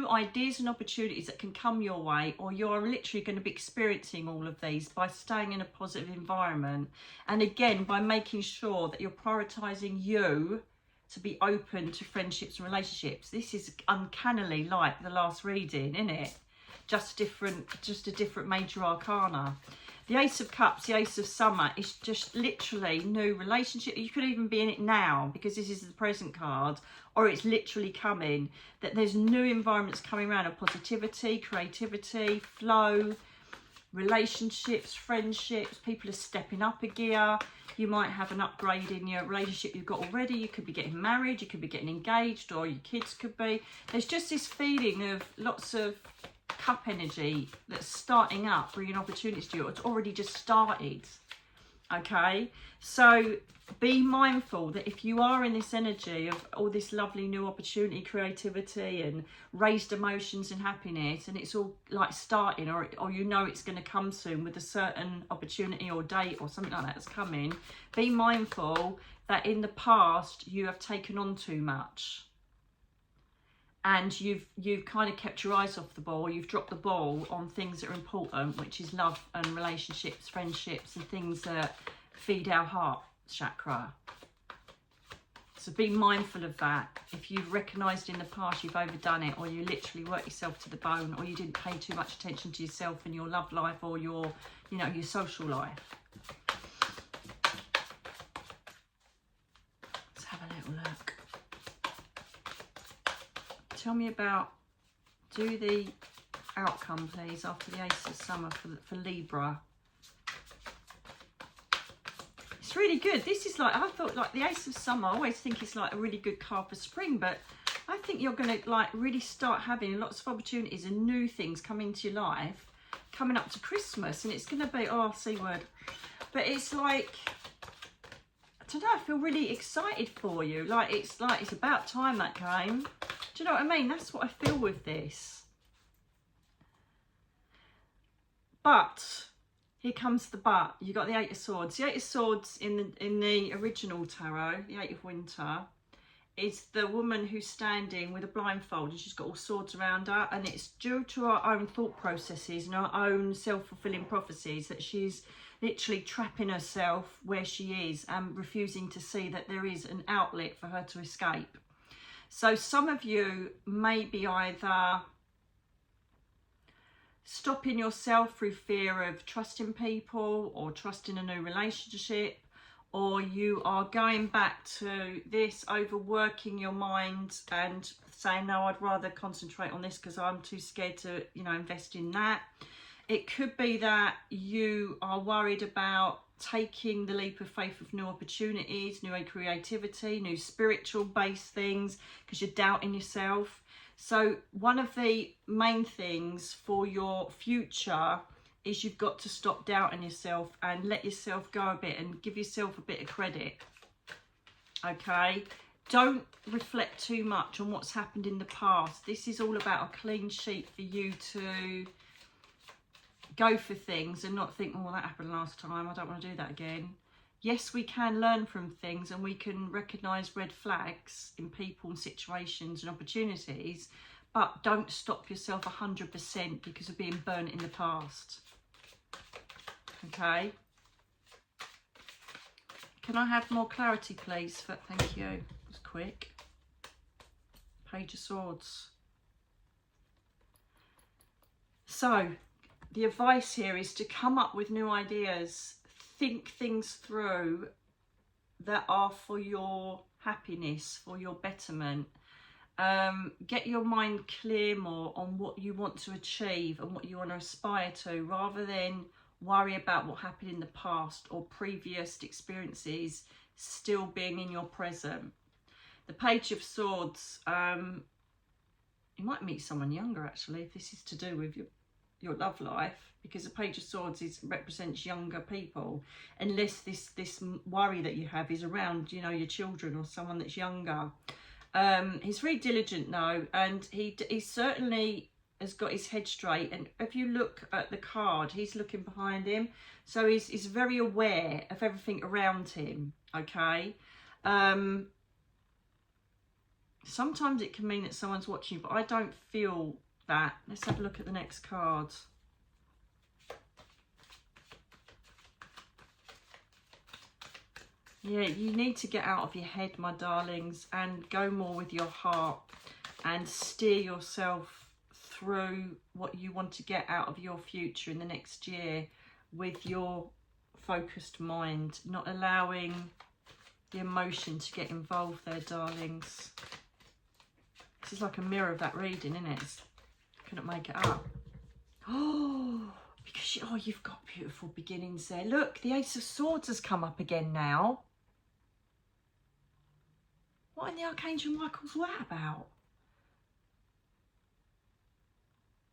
ideas and opportunities that can come your way, or you're literally going to be experiencing all of these by staying in a positive environment. And again, by making sure that you're prioritising you to be open to friendships and relationships. This is uncannily like the last reading, isn't it? Just a different major arcana. The Ace of Cups, the Ace of Summer, is just literally new relationship. You could even be in it now because this is the present card, or it's literally coming. That there's new environments coming around of positivity, creativity, flow, relationships, friendships. People are stepping up a gear. You might have an upgrade in your relationship you've got already. You could be getting married, you could be getting engaged, or your kids could be. There's just this feeling of lots of cup energy that's starting up, bringing opportunities to you. It's already just started, okay? So be mindful that if you are in this energy of all this lovely new opportunity, creativity and raised emotions and happiness, and it's all like starting, or you know it's going to come soon with a certain opportunity or date or something like that that's coming, be mindful that in the past you have taken on too much. And you've kind of kept your eyes off the ball. You've dropped the ball on things that are important, which is love and relationships, friendships, and things that feed our heart chakra. So be mindful of that. If you've recognised in the past you've overdone it, or you literally worked yourself to the bone, or you didn't pay too much attention to yourself and your love life, or your social life. Let's have a little look. Tell me about, do the outcome please after the Ace of Summer for Libra. It's really good. This is like, I thought like the Ace of Summer, I always think it's like a really good card for spring, but I think you're going to like really start having lots of opportunities and new things come into your life coming up to Christmas, and it's going to be, oh, C word, but it's like, I don't know, I feel really excited for you. Like it's about time that came. Do you know what I mean? That's what I feel with this. But here comes the but. You got the Eight of Swords. The Eight of Swords in the original tarot, the Eight of Winter, is the woman who's standing with a blindfold and she's got all swords around her, and it's due to her own thought processes and her own self-fulfilling prophecies that she's literally trapping herself where she is and refusing to see that there is an outlet for her to escape. So some of you may be either stopping yourself through fear of trusting people or trusting a new relationship, or you are going back to this, overworking your mind and saying, no, I'd rather concentrate on this because I'm too scared to, invest in that. It could be that you are worried about taking the leap of faith of new opportunities, new creativity, new spiritual based things, because you're doubting yourself. So one of the main things for your future is you've got to stop doubting yourself and let yourself go a bit and give yourself a bit of credit. Okay, don't reflect too much on what's happened in the past. This is all about a clean sheet for you to go for things and not think, oh, that happened last time, I don't want to do that again. Yes, we can learn from things and we can recognise red flags in people and situations and opportunities, but don't stop yourself 100% because of being burnt in the past. Okay? Can I have more clarity, please? Thank you. It was quick. Page of Swords. So, the advice here is to come up with new ideas. Think things through that are for your happiness, for your betterment. Get your mind clear more on what you want to achieve and what you want to aspire to, rather than worry about what happened in the past or previous experiences still being in your present. The Page of Swords, you might meet someone younger actually, if this is to do with your love life, because the Page of Swords represents younger people, unless this worry that you have is around, you know, your children or someone that's younger. He's very diligent though, and he certainly has got his head straight, and if you look at the card, he's looking behind him, so he's very aware of everything around him. Okay, sometimes it can mean that someone's watching you, but I don't feel that. Let's have a look at the next card. Yeah, you need to get out of your head, my darlings, and go more with your heart and steer yourself through what you want to get out of your future in the next year with your focused mind, not allowing the emotion to get involved there, darlings. This is like a mirror of that reading, isn't it? Couldn't make it up. Oh, because you've got beautiful beginnings there. Look, the Ace of Swords has come up again now. What in the Archangel Michael's that about?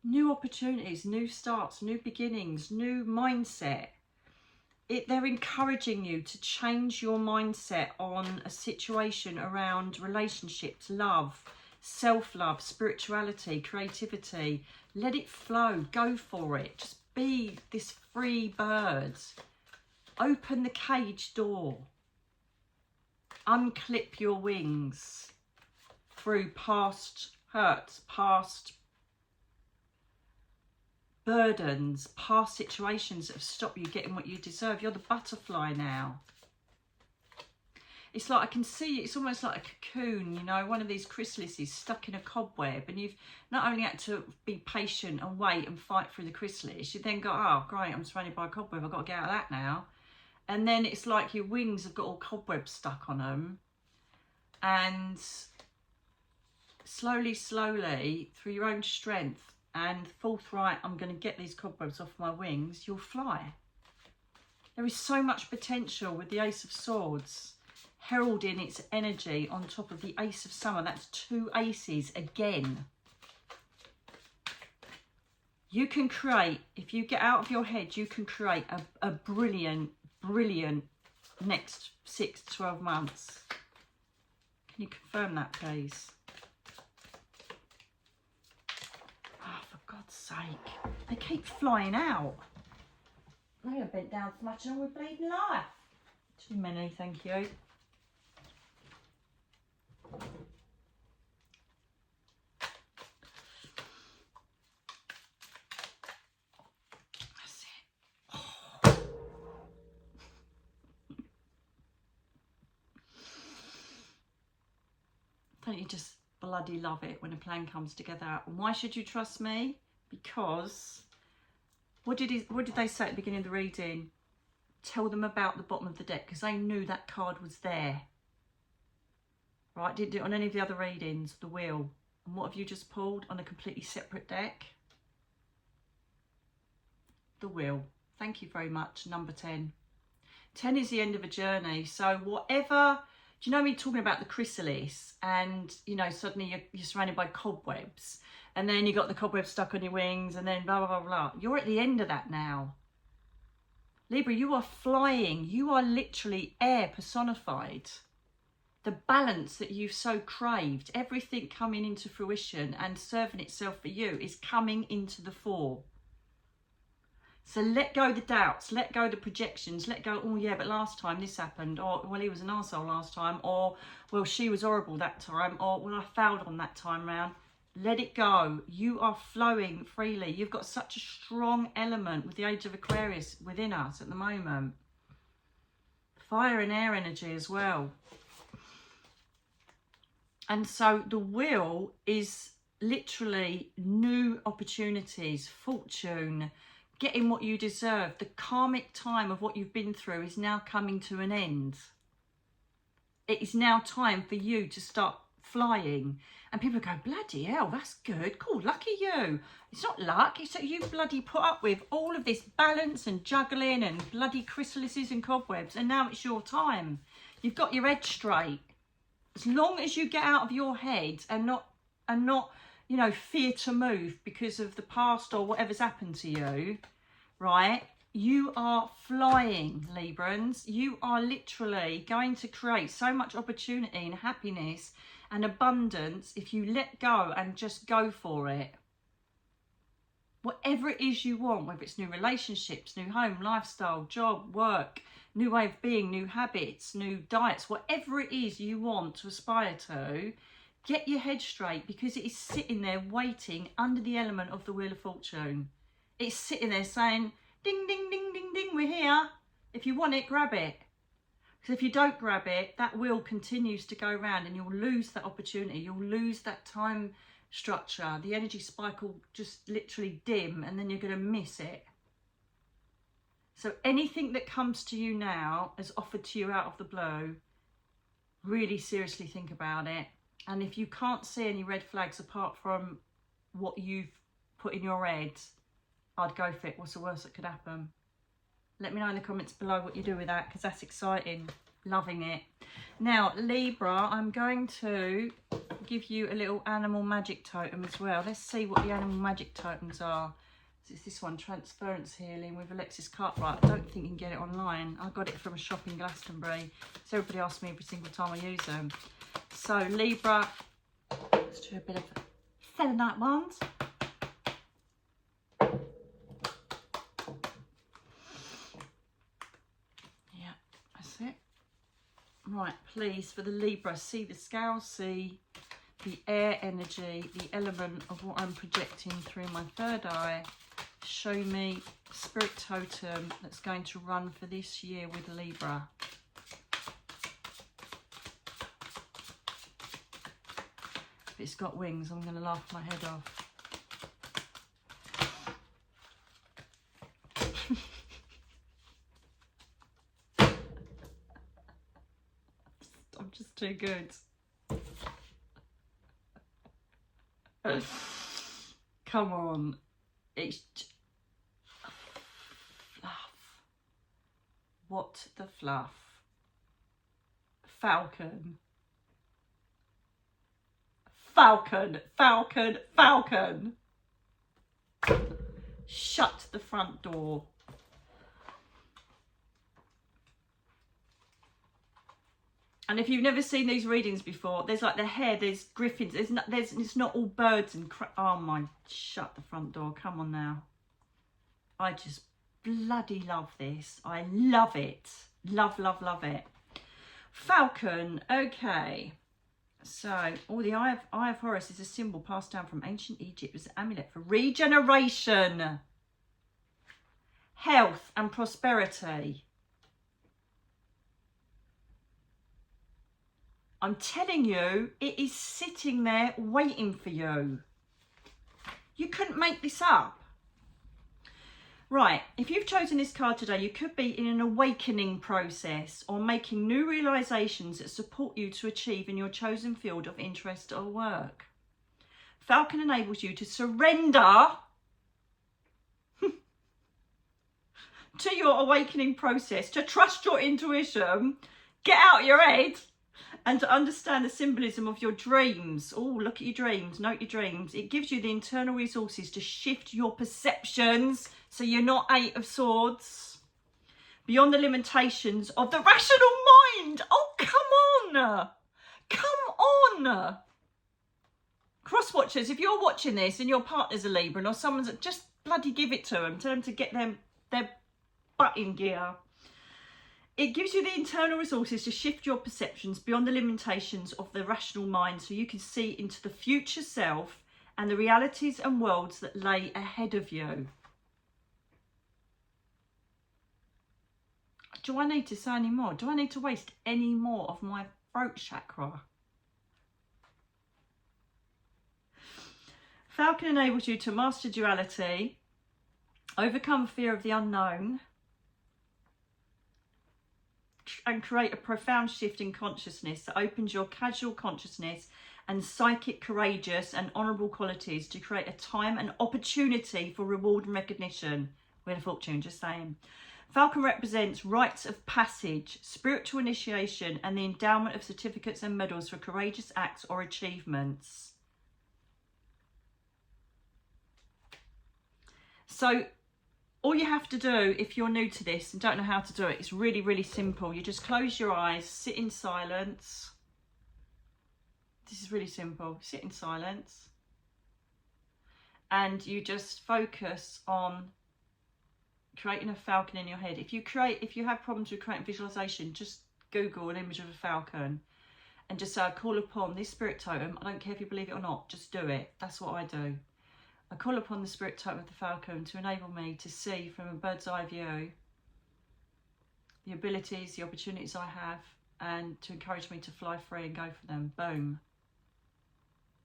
New opportunities, new starts, new beginnings, new mindset. They're encouraging you to change your mindset on a situation around relationships, love, self-love, spirituality, creativity. Let it flow. Go for it. Just be this free bird. Open the cage door. Unclip your wings through past hurts, past burdens, past situations that have stopped you getting what you deserve. You're the butterfly now. It's like I can see, it's almost like a cocoon, you know, one of these chrysalises stuck in a cobweb, and you've not only had to be patient and wait and fight through the chrysalis, you then go, oh great, I'm surrounded by a cobweb, I've got to get out of that now. And then it's like your wings have got all cobwebs stuck on them, and slowly through your own strength and forthright, I'm going to get these cobwebs off my wings, you'll fly. There is so much potential with the Ace of Swords heralding its energy on top of the Ace of Summer. That's two aces again. You can create, if you get out of your head, you can create a brilliant next 6 to 12 months. Can you confirm that, please? Oh, for God's sake. They keep flying out. I haven't bent down so much in all my bleeding life. Too many, thank you. That's it. Oh. Don't you just bloody love it when a plan comes together? And why should you trust me? Because what did they say at the beginning of the reading? Tell them about the bottom of the deck, because they knew that card was there. Right, didn't do it on any of the other readings, the wheel. And what have you just pulled on a completely separate deck? The wheel. Thank you very much, number 10. 10 is the end of a journey. So whatever, do you know me talking about the chrysalis, and you know, suddenly you're surrounded by cobwebs, and then you got the cobwebs stuck on your wings, and then blah, blah, blah, blah. You're at the end of that now. Libra, you are flying. You are literally air personified. The balance that you've so craved, everything coming into fruition and serving itself for you is coming into the fore. So let go the doubts, let go the projections, let go, oh yeah, but last time this happened, or well, he was an arsehole last time, or well, she was horrible that time, or well, I failed on that time round. Let it go. You are flowing freely. You've got such a strong element with the age of Aquarius within us at the moment. Fire and air energy as well. And so the wheel is literally new opportunities, fortune, getting what you deserve. The karmic time of what you've been through is now coming to an end. It is now time for you to start flying. And people go, bloody hell, that's good. Cool, lucky you. It's not luck. It's that you bloody put up with all of this balance and juggling and bloody chrysalises and cobwebs. And now it's your time. You've got your head straight. As long as you get out of your head and not, you know, fear to move because of the past or whatever's happened to you, right? You are flying, Librans. You are literally going to create so much opportunity and happiness and abundance if you let go and just go for it. Whatever it is you want, whether it's new relationships, new home, lifestyle, job, work, new way of being, new habits, new diets, whatever it is you want to aspire to, get your head straight, because it is sitting there waiting under the element of the Wheel of Fortune. It's sitting there saying, ding, ding, ding, ding, ding, we're here. If you want it, grab it. Because if you don't grab it, that wheel continues to go round and you'll lose that opportunity. You'll lose that time structure. The energy spike will just literally dim and then you're going to miss it. So anything that comes to you now is offered to you out of the blue. Really seriously think about it. And if you can't see any red flags apart from what you've put in your head, I'd go for it. What's the worst that could happen? Let me know in the comments below what you do with that, because that's exciting. Loving it. Now, Libra, I'm going to give you a little animal magic totem as well. Let's see what the animal magic totems are. It's this one, Transference Healing with Alexis Cartwright. I don't think you can get it online. I got it from a shop in Glastonbury. So everybody asks me every single time I use them. So Libra, let's do a bit of selenite wands. Yeah, that's it. Right, please, for the Libra, see the scale, see the air energy, the element of what I'm projecting through my third eye. Show me spirit totem that's going to run for this year with Libra. If it's got wings, I'm going to laugh my head off. I'm just too good. Come on. It's fluff. What the fluff? Falcon. Falcon, falcon, falcon. Shut the front door. And if you've never seen these readings before, there's like the hair, there's griffins, it's not all birds and oh my, shut the front door, come on now. I just bloody love this. I love it. Love, love, love it. Falcon, okay. So, the Eye of Horus is a symbol passed down from ancient Egypt as an amulet for regeneration, health and prosperity. I'm telling you, it is sitting there waiting for you. You couldn't make this up. Right, if you've chosen this card today, you could be in an awakening process or making new realizations that support you to achieve in your chosen field of interest or work. Falcon enables you to surrender to your awakening process, to trust your intuition, get out your head, and to understand the symbolism of your dreams. Oh, look at your dreams, note your dreams. It gives you the internal resources to shift your perceptions so you're not Eight of Swords, beyond the limitations of the rational mind. Oh, come on. Come on. Cross watchers, if you're watching this and your partner's a Libra or someone's, just bloody give it to them. Tell them to get their butt in gear. It gives you the internal resources to shift your perceptions beyond the limitations of the rational mind so you can see into the future self and the realities and worlds that lay ahead of you. Do I need to say any more? Do I need to waste any more of my throat chakra? Falcon enables you to master duality, overcome fear of the unknown, and create a profound shift in consciousness that opens your casual consciousness and psychic, courageous and honourable qualities to create a time and opportunity for reward and recognition. Wheel of Fortune, just saying. Falcon represents rites of passage, spiritual initiation and the endowment of certificates and medals for courageous acts or achievements. So all you have to do if you're new to this and don't know how to do it, it's really, really simple. You just close your eyes, sit in silence. This is really simple. Sit in silence. And you just focus on creating a falcon in your head. If you have problems with creating visualization, just Google an image of a falcon and just say, I call upon this spirit totem. I don't care if you believe it or not, just do it. That's what I do. I call upon the spirit totem of the falcon to enable me to see from a bird's eye view the abilities, the opportunities I have, and to encourage me to fly free and go for them. Boom.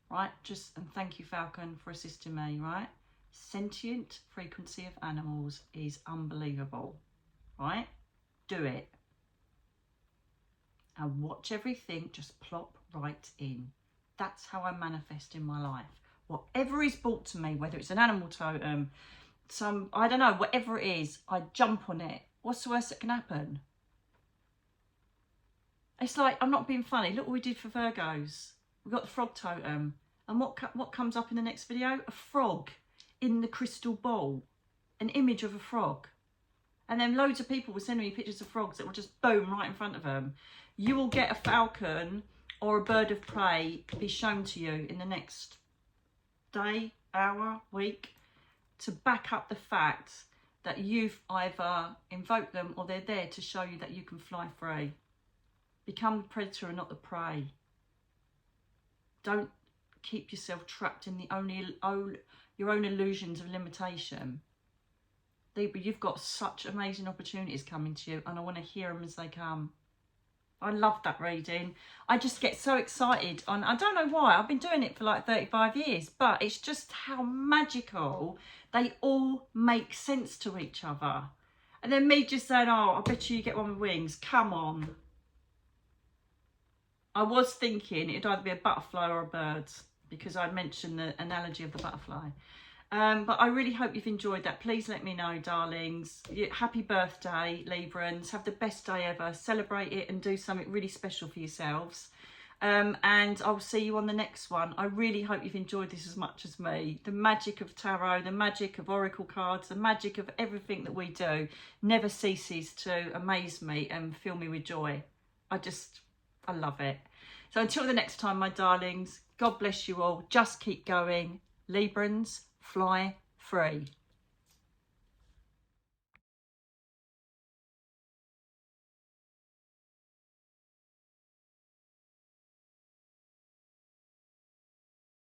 Right? And thank you, falcon, for assisting me, right? Sentient frequency of animals is unbelievable, right? Do it. And watch everything just plop right in. That's how I manifest in my life. Whatever is brought to me, whether it's an animal totem, I don't know, whatever it is, I jump on it. What's the worst that can happen? It's like, I'm not being funny. Look what we did for Virgos. We got the frog totem. And what comes up in the next video? A frog in the crystal ball. An image of a frog. And then loads of people will send me pictures of frogs that will just boom right in front of them. You will get a falcon or a bird of prey be shown to you in the next day, hour, week, to back up the fact that you've either invoked them or they're there to show you that you can fly free. Become the predator and not the prey. Don't keep yourself trapped in your own illusions of limitation. Libra, you've got such amazing opportunities coming to you, and I want to hear them as they come. I love that reading. I just get so excited. I don't know why. I've been doing it for like 35 years, but it's just how magical they all make sense to each other. And then me just saying, oh, I bet you get one with wings. Come on. I was thinking it'd either be a butterfly or a bird, because I mentioned the analogy of the butterfly. But I really hope you've enjoyed that. Please let me know, darlings. Happy birthday, Librans. Have the best day ever. Celebrate it and do something really special for yourselves. And I'll see you on the next one. I really hope you've enjoyed this as much as me. The magic of tarot, the magic of oracle cards, the magic of everything that we do never ceases to amaze me and fill me with joy. I love it. So until the next time, my darlings, God bless you all. Just keep going. Librans, fly free.